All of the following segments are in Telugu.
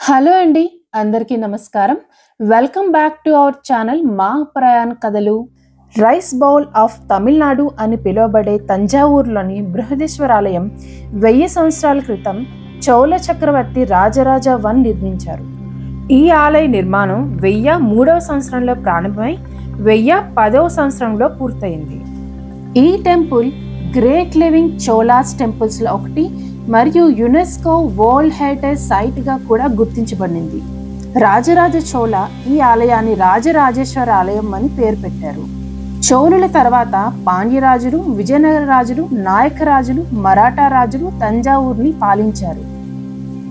హలో అండి, అందరికీ నమస్కారం. Welcome back to our channel మా ప్రయాణ కథలు. రైస్ బౌల్ ఆఫ్ తమిళనాడు అని పిలువబడే తంజావూరులోని బృహదేశ్వర ఆలయం 1000 సంవత్సరాల క్రితం చోళ చక్రవర్తి రాజరాజ 1 నిర్మించారు. ఈ ఆలయ నిర్మాణం 1003వ సంవత్సరంలో ప్రారంభమై 1010వ సంవత్సరంలో పూర్తయింది. ఈ టెంపుల్ గ్రేట్ లివింగ్ చోళాస్ టెంపుల్స్లో ఒకటి మరియు యునెస్కో వరల్డ్ హెరిటేజ్ సైట్గా కూడా గుర్తించబడింది. రాజరాజ చోళ ఈ ఆలయాన్ని రాజరాజేశ్వర ఆలయం అని పేరు పెట్టారు. చోళుల తర్వాత పాండ్యరాజులు, విజయనగర రాజులు, నాయక రాజులు, మరాఠా రాజులు తంజావూరుని పాలించారు.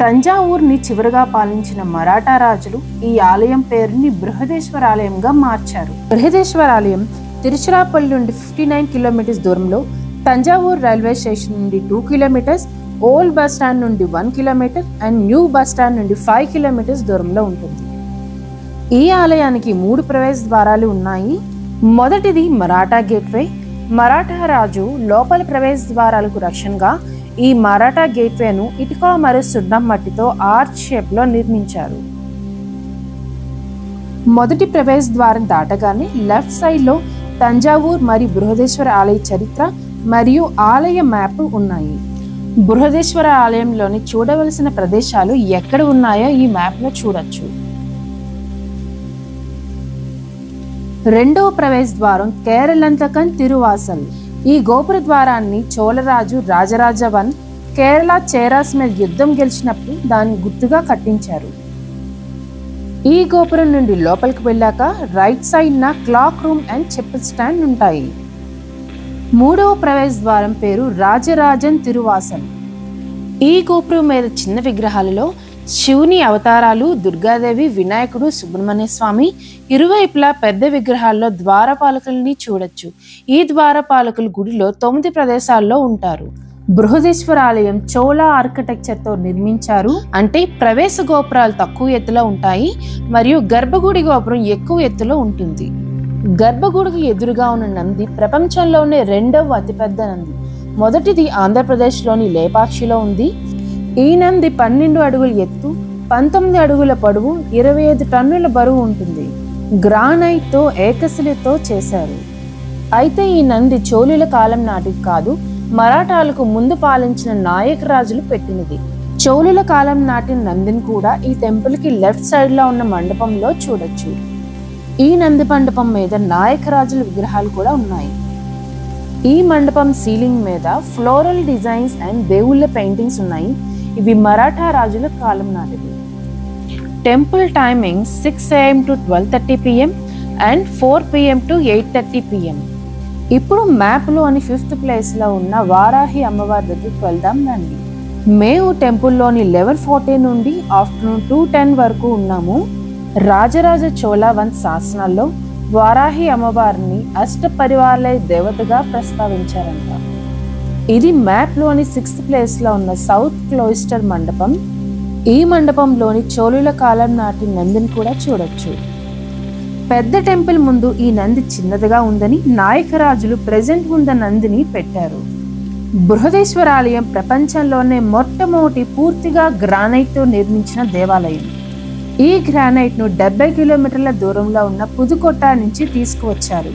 తంజావూరుని చివరిగా పాలించిన మరాఠా రాజులు ఈ ఆలయం పేరుని బృహదేశ్వర ఆలయంగా మార్చారు. బృహదేశ్వర ఆలయం తిరుచిరాపల్లి నుండి 59 కిలోమీటర్స్ దూరంలో, తంజావూరు రైల్వే స్టేషన్ నుండి 2 కిలోమీటర్స్, ఓల్డ్ బస్ స్టాండ్ నుండి 1 kilometre and new bus stand నుండి 5 కిలోమీటర్స్ దూరంలో ఉంటుంది. ఈ ఆలయానికి 3 ప్రవేశ ద్వారాలు ఉన్నాయి. మొదటిది మరాఠా గేట్వే. మరాఠా రాజు లోపల ప్రవేశ ద్వారాలకు రక్షణగా ఈ మరాఠా గేట్వేను ఇటుక మరియు సున్నం మట్టితో ఆర్చ్ షేప్ లో నిర్మించారు. మొదటి ప్రవేశ ద్వారం దాటగానే లెఫ్ట్ సైడ్ లో తంజావూర్ మరియు బృహదేశ్వర ఆలయ చరిత్ర మరియు ఆలయ మ్యాప్ ఉన్నాయి. బృహదేశ్వర ఆలయంలోని చూడవలసిన ప్రదేశాలు ఎక్కడ ఉన్నాయో ఈ మ్యాప్ లో చూడొచ్చు. రెండవ ప్రవేశ ద్వారం కేరళంతకన్ తిరువాసల్. ఈ గోపుర ద్వారాన్ని చోళరాజు రాజరాజ 1 కేరళ చేరాస్ మీద యుద్ధం గెలిచినప్పుడు దాన్ని గుర్తుగా కట్టించారు. ఈ గోపురం నుండి లోపలికి వెళ్ళాక రైట్ సైడ్ నా క్లాక్ రూమ్ అండ్ చెప్పుల్ స్టాండ్ ఉంటాయి. మూడవ ప్రవేశ ద్వారం పేరు రాజరాజన్ తిరువాసల్. ఈ గోపురం మీద చిన్న విగ్రహాలలో శివుని అవతారాలు, దుర్గాదేవి, వినాయకుడు, సుబ్రహ్మణ్య స్వామి, ఇరువైపులా పెద్ద విగ్రహాల్లో ద్వారపాలకుల్ని చూడొచ్చు. ఈ ద్వారపాలకులు గుడిలో 9 ప్రదేశాల్లో ఉంటారు. బృహదేశ్వర ఆలయం చోళ ఆర్కిటెక్చర్తో నిర్మించారు. అంటే ప్రవేశ గోపురాలు తక్కువ ఎత్తులో ఉంటాయి మరియు గర్భగుడి గోపురం ఎక్కువ ఎత్తులో ఉంటుంది. గర్భగుడికి ఎదురుగా ఉన్న నంది ప్రపంచంలోనే 2వ అతిపెద్ద నంది. మొదటిది ఆంధ్రప్రదేశ్లోని లేపాక్షిలో ఉంది. ఈ నంది 12 అడుగుల ఎత్తు, 19 అడుగుల పొడవు, 25 టన్నుల బరువు ఉంటుంది. గ్రానైట్తో ఏకశిలతో చేశారు. అయితే ఈ నంది చోళుల కాలం నాటికి కాదు, మరాఠాలకు ముందు పాలించిన నాయక రాజులు పెట్టినది. చోళుల కాలం నాటిన నందిని కూడా ఈ టెంపుల్కి లెఫ్ట్ సైడ్లో ఉన్న మండపంలో చూడొచ్చు. ఈ నంది మండపం మీద నాయక రాజుల విగ్రహాలు కూడా ఉన్నాయి. ఈ మండపం సీలింగ్ మీద ఫ్లోరల్ డిజైన్స్ అండ్ దేవుళ్ళ పెయింటింగ్స్ ఉన్నాయి. ఇవి మరాఠా రాజుల కాలం నాటివి. Temple timing 6 AM to 12:30 PM and 4 PM to 8:30 PM. ఇప్పుడు మ్యాప్లోని 5th ప్లేస్లో ఉన్న వారాహి అమ్మవారి దగ్గరికి వెళ్దాం రండి. మేము టెంపుల్లోని 11:40 నుండి ఆఫ్టర్నూన్ 2:10 వరకు ఉన్నాము. రాజరాజ చోళ 1 శాసనాల్లో వారాహి అమ్మవారిని అష్టపరివార్లయ దేవతగా ప్రస్తావించారంట. ఇది మ్యాప్లోని 6th ప్లేస్లో ఉన్న సౌత్ క్లోయిస్టర్ మండపం. ఈ మండపంలోని చోళుల కాలం నాటి నందిని కూడా చూడొచ్చు. పెద్ద టెంపుల్ ముందు ఈ నంది చిన్నదిగా ఉందని నాయకరాజులు ప్రెజెంట్ ఉన్న నందిని పెట్టారు. బృహదేశ్వర ఆలయం ప్రపంచంలోనే మొట్టమొదటి పూర్తిగా గ్రానైట్తో నిర్మించిన దేవాలయం. ఈ గ్రానైట్ ను 70 కిలోమీటర్ల దూరంలో ఉన్న పుదుకొట్ట నుంచి తీసుకువచ్చారు.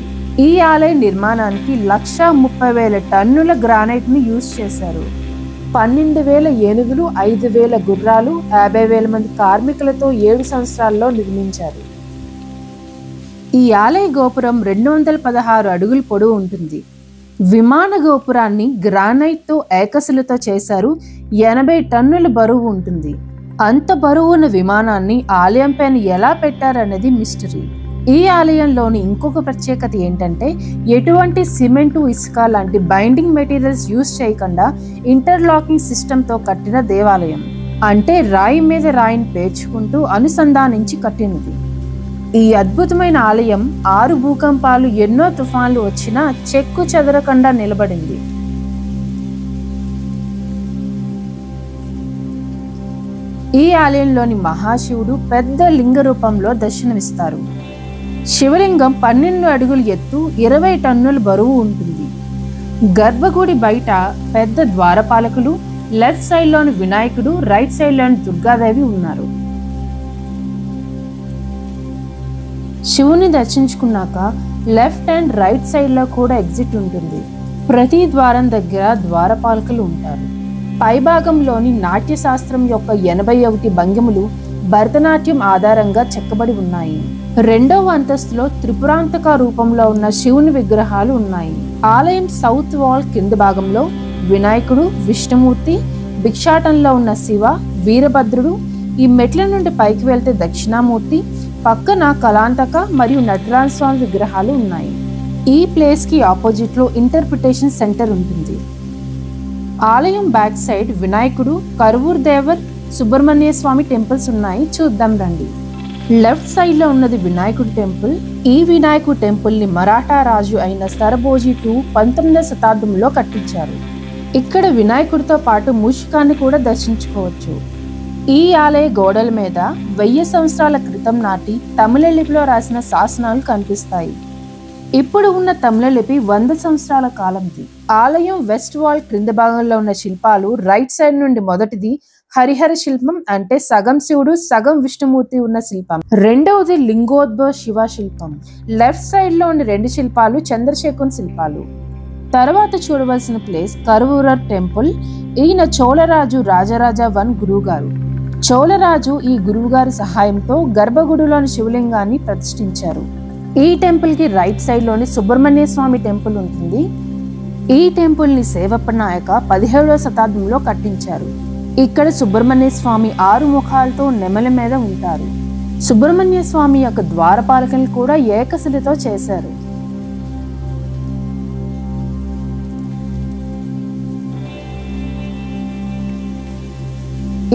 ఈ ఆలయ నిర్మాణానికి 1,30,000 టన్నుల గ్రానైట్ ను యూజ్ చేశారు. 12,000 ఏనుగులు, 5,000 గుర్రాలు, 50,000 మంది కార్మికులతో 7 సంవత్సరాల్లో నిర్మించారు. ఈ ఆలయ గోపురం 216 అడుగుల పొడవు ఉంటుంది. విమాన గోపురాన్ని గ్రానైట్తో ఏకశిలతో చేశారు. 80 టన్నుల బరువు ఉంటుంది. అంత బరువున్న విమానాన్ని ఆలయం పైన ఎలా పెట్టారన్నది మిస్టరీ. ఈ ఆలయంలోని ఇంకొక ప్రత్యేకత ఏంటంటే ఎటువంటి సిమెంటు, ఇసుక లాంటి బైండింగ్ మెటీరియల్స్ యూజ్ చేయకుండా ఇంటర్లాకింగ్ సిస్టంతో కట్టిన దేవాలయం. అంటే రాయి మీద రాయిని పేర్చుకుంటూ అనుసంధానించి కట్టినది. ఈ అద్భుతమైన ఆలయం 6 భూకంపాలు, ఎన్నో తుఫాన్లు వచ్చినా చెక్కు చెదరకుండా నిలబడింది. ఈ ఆలయంలోని మహాశివుడు పెద్ద లింగ రూపంలో దర్శనమిస్తారు. శివలింగం 12 అడుగుల ఎత్తు, 20 టన్నుల బరువు ఉంటుంది. గర్భగుడి బయట పెద్ద ద్వారపాలకులు, లెఫ్ట్ సైడ్ లోని వినాయకుడు, రైట్ సైడ్ లోని దుర్గాదేవి ఉన్నారు. శివుని దర్శించుకున్నాక లెఫ్ట్ అండ్ రైట్ సైడ్లో కూడా ఎగ్జిట్ ఉంటుంది. ప్రతి ద్వారం దగ్గర ద్వారపాలకులు ఉంటారు. పైభాగంలోని నాట్యశాస్త్రం యొక్క 81 భంగిమలు భరతనాట్యం ఆధారంగా చెక్కబడి ఉన్నాయి. రెండవ అంతస్తులో త్రిపురాంతక రూపంలో ఉన్న శివుని విగ్రహాలు ఉన్నాయి. ఆలయం సౌత్ వాల్ కింద భాగంలో వినాయకుడు, విష్ణుమూర్తి, భిక్షాటంలో ఉన్న శివ, వీరభద్రుడు, ఈ మెట్ల నుండి పైకి వెళ్తే దక్షిణామూర్తి, పక్కన కళాంతక మరియు నటరాజ స్వామి విగ్రహాలు ఉన్నాయి. ఈ ప్లేస్ కి ఆపోజిట్ లో ఇంటర్ప్రిటేషన్ సెంటర్ ఉంటుంది. ఆలయం బ్యాక్ సైడ్ వినాయకుడు, కరువూర్ దేవర్, సుబ్రహ్మణ్య స్వామి టెంపుల్స్ ఉన్నాయి. చూద్దాం రండి. లెఫ్ట్ సైడ్ లో ఉన్నది వినాయకుడి టెంపుల్. ఈ వినాయకుడి టెంపుల్ ని మరాఠా రాజు అయిన సరభోజీ II 19వ శతాబ్దంలో కట్టించారు. ఇక్కడ వినాయకుడితో పాటు మూషికాన్ని కూడా దర్శించుకోవచ్చు. ఈ ఆలయ గోడల మీద 1000 సంవత్సరాల క్రితం నాటి తమిళ లిపిలో రాసిన శాసనాలు కనిపిస్తాయి. ఇప్పుడు ఉన్న తమిళ లిపి 100 సంవత్సరాల కాలంది. ఆలయం వెస్ట్ వాల్ క్రింద భాగంలో ఉన్న శిల్పాలు రైట్ సైడ్ నుండి మొదటిది హరిహర శిల్పం, అంటే సగం శివుడు సగం విష్ణుమూర్తి ఉన్న శిల్పం. రెండవది లింగోద్భవ శివ శిల్పం. లెఫ్ట్ సైడ్ లో ఉన్న 2 శిల్పాలు చంద్రశేఖర్ శిల్పాలు. తర్వాత చూడవలసిన ప్లేస్ కరువూరర్ టెంపుల్. ఈయన చోళరాజు రాజరాజ I గురువుగారు. చోళరాజు ఈ గురువుగారి సహాయంతో గర్భగుడిలోని శివలింగాన్ని ప్రతిష్ఠించారు. ఈ టెంపుల్ కి రైట్ సైడ్ లోని సుబ్రహ్మణ్య స్వామి టెంపుల్ ఉంటుంది. ఈ టెంపుల్ ని సేవప్ప నాయక 17వ శతాబ్దంలో కట్టించారు. ఇక్కడ సుబ్రహ్మణ్య స్వామి 6 ముఖాలతో నెమలి మీద ఉంటారు. సుబ్రహ్మణ్య స్వామి యొక్క ద్వారపాలకులు కూడా ఏకశిలతో చేశారు.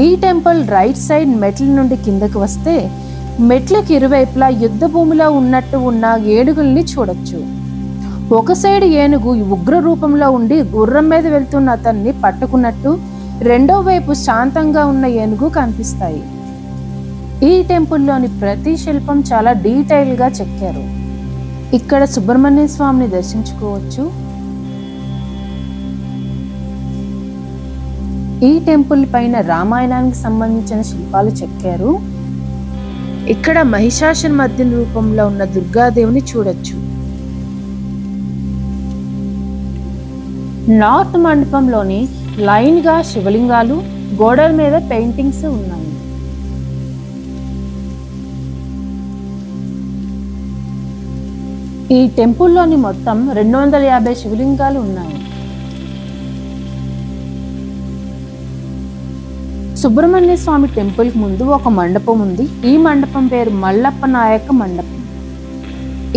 ఈ టెంపుల్ రైట్ సైడ్ మెట్ల నుండి కిందకి వస్తే మెట్లకు ఇరువైపులా యుద్ధ భూమిలో ఉన్నట్టు ఉన్న ఏనుగుల్ని చూడొచ్చు. ఒక సైడ్ ఏనుగు ఉగ్ర రూపంలో ఉండి గుర్రం మీద వెళ్తున్న అతన్ని పట్టుకున్నట్టు, రెండో వైపు శాంతంగా ఉన్న ఏనుగు కనిపిస్తాయి. ఈ టెంపుల్లోని ప్రతి శిల్పం చాలా డీటెయిల్ గా చెక్కారు. ఇక్కడ సుబ్రహ్మణ్య స్వామిని దర్శించుకోవచ్చు. ఈ టెంపుల్ పైన రామాయణానికి సంబంధించిన శిల్పాలు చెక్కారు. ఇక్కడ మహిషాసురమర్దిని రూపంలో ఉన్న దుర్గాదేవిని చూడొచ్చు. నార్త్ మండపంలోని లైన్ గా శివలింగాలు, గోడల మీద పెయింటింగ్స్ ఉన్నాయి. ఈ టెంపుల్లోని మొత్తం 250 శివలింగాలు ఉన్నాయి. సుబ్రహ్మణ్య స్వామి టెంపుల్ కి ముందు ఒక మండపం ఉంది. ఈ మండపం పేరు మల్లప్ప నాయక మండపం.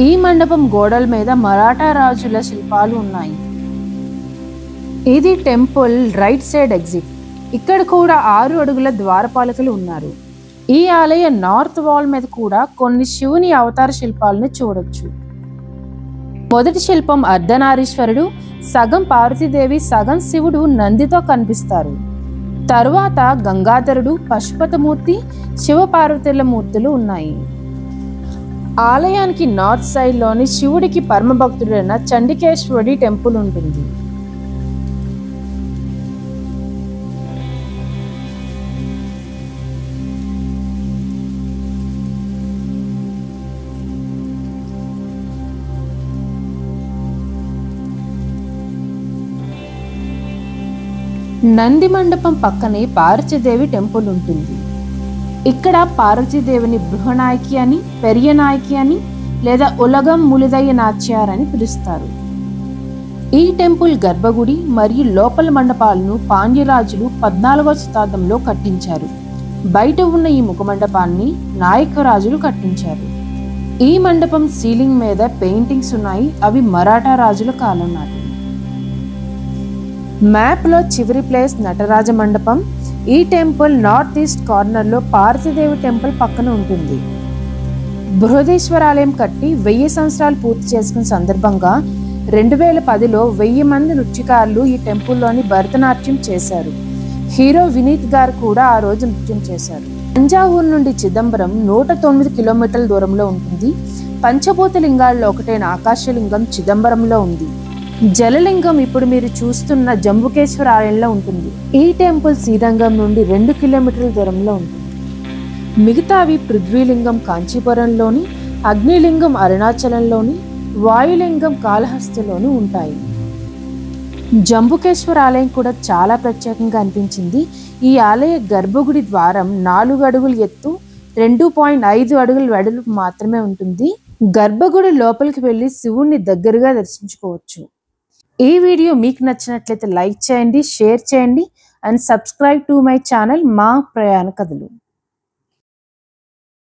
ఈ మండపం గోడల మీద మరాఠా రాజుల శిల్పాలు ఉన్నాయి. ఇది టెంపుల్ రైట్ సైడ్ ఎగ్జిట్. ఇక్కడ కూడా 6 అడుగుల ద్వారపాలకులు ఉన్నారు. ఈ ఆలయ నార్త్ వాల్ మీద కూడా కొన్ని శివుని అవతార శిల్పాలను చూడొచ్చు. మొదటి శిల్పం అర్ధనారీశ్వరుడు, సగం పార్వతీదేవి, సగం శివుడు నందితో కనిపిస్తారు. తరువాత గంగాధరుడు, పశుపతమూర్తి, శివపార్వతుల మూర్తులు ఉన్నాయి. ఆలయానికి నార్త్ సైడ్ లోని శివుడికి పరమభక్తుడైన చండికేశ్వరుడి టెంపుల్ ఉంటుంది. నంది మండపం పక్కనే పార్వతీదేవి టెంపుల్ ఉంటుంది. ఇక్కడ పార్వతీదేవిని బృహనాయకి అని, పెరియ నాయకి అని లేదా ఉలగం ములిదయ్య నాచ్యార్ అని పిలుస్తారు. ఈ టెంపుల్ గర్భగుడి మరియు లోపల మండపాలను పాండ్యరాజులు 14వ శతాబ్దంలో కట్టించారు. బయట ఉన్న ఈ ముఖమండపాన్ని నాయకరాజులు కట్టించారు. ఈ మండపం సీలింగ్ మీద పెయింటింగ్స్ ఉన్నాయి. అవి మరాఠా రాజుల కాలం నాటి. మ్యాప్ లో చివరి ప్లేస్ నటరాజ మండపం. ఈ టెంపుల్ నార్త్ ఈస్ట్ కార్నర్ లో పార్వతీదేవి టెంపుల్ పక్కన ఉంటుంది. బృహదీశ్వర ఆలయం కట్టి 1000 సంవత్సరాలు పూర్తి చేసుకున్న సందర్భంగా 2010లో 1000 మంది నృత్యకారులు ఈ టెంపుల్లోని భరతనాట్యం చేశారు. హీరో వినీత్ గారు కూడా ఆ రోజు నృత్యం చేశారు. తంజావూరు నుండి చిదంబరం 109 కిలోమీటర్ల దూరంలో ఉంటుంది. పంచభూత లింగాల్లో ఒకటైన ఆకాశలింగం చిదంబరంలో ఉంది. జలలింగం ఇప్పుడు మీరు చూస్తున్న జంబుకేశ్వర ఆలయంలో ఉంటుంది. ఈ టెంపుల్ శ్రీరంగం నుండి 2 కిలోమీటర్ల దూరంలో ఉంటుంది. మిగతావి పృథ్వీలింగం కాంచీపురంలోని, అగ్నిలింగం అరుణాచలంలోని, వాయులింగం కాళహస్తిలోనూ ఉంటాయి. జంబుకేశ్వర ఆలయం కూడా చాలా ప్రత్యేకంగా అనిపించింది. ఈ ఆలయ గర్భగుడి ద్వారం 4 అడుగులు ఎత్తు, 2.5 అడుగుల వెడల్పు మాత్రమే ఉంటుంది. గర్భగుడి లోపలికి వెళ్ళి శివుణ్ణి దగ్గరగా దర్శించుకోవచ్చు. ఈ వీడియో మీకు నచ్చినట్లయితే లైక్ చేయండి, షేర్ చేయండి and subscribe to my channel మా ప్రయాణ కథలు.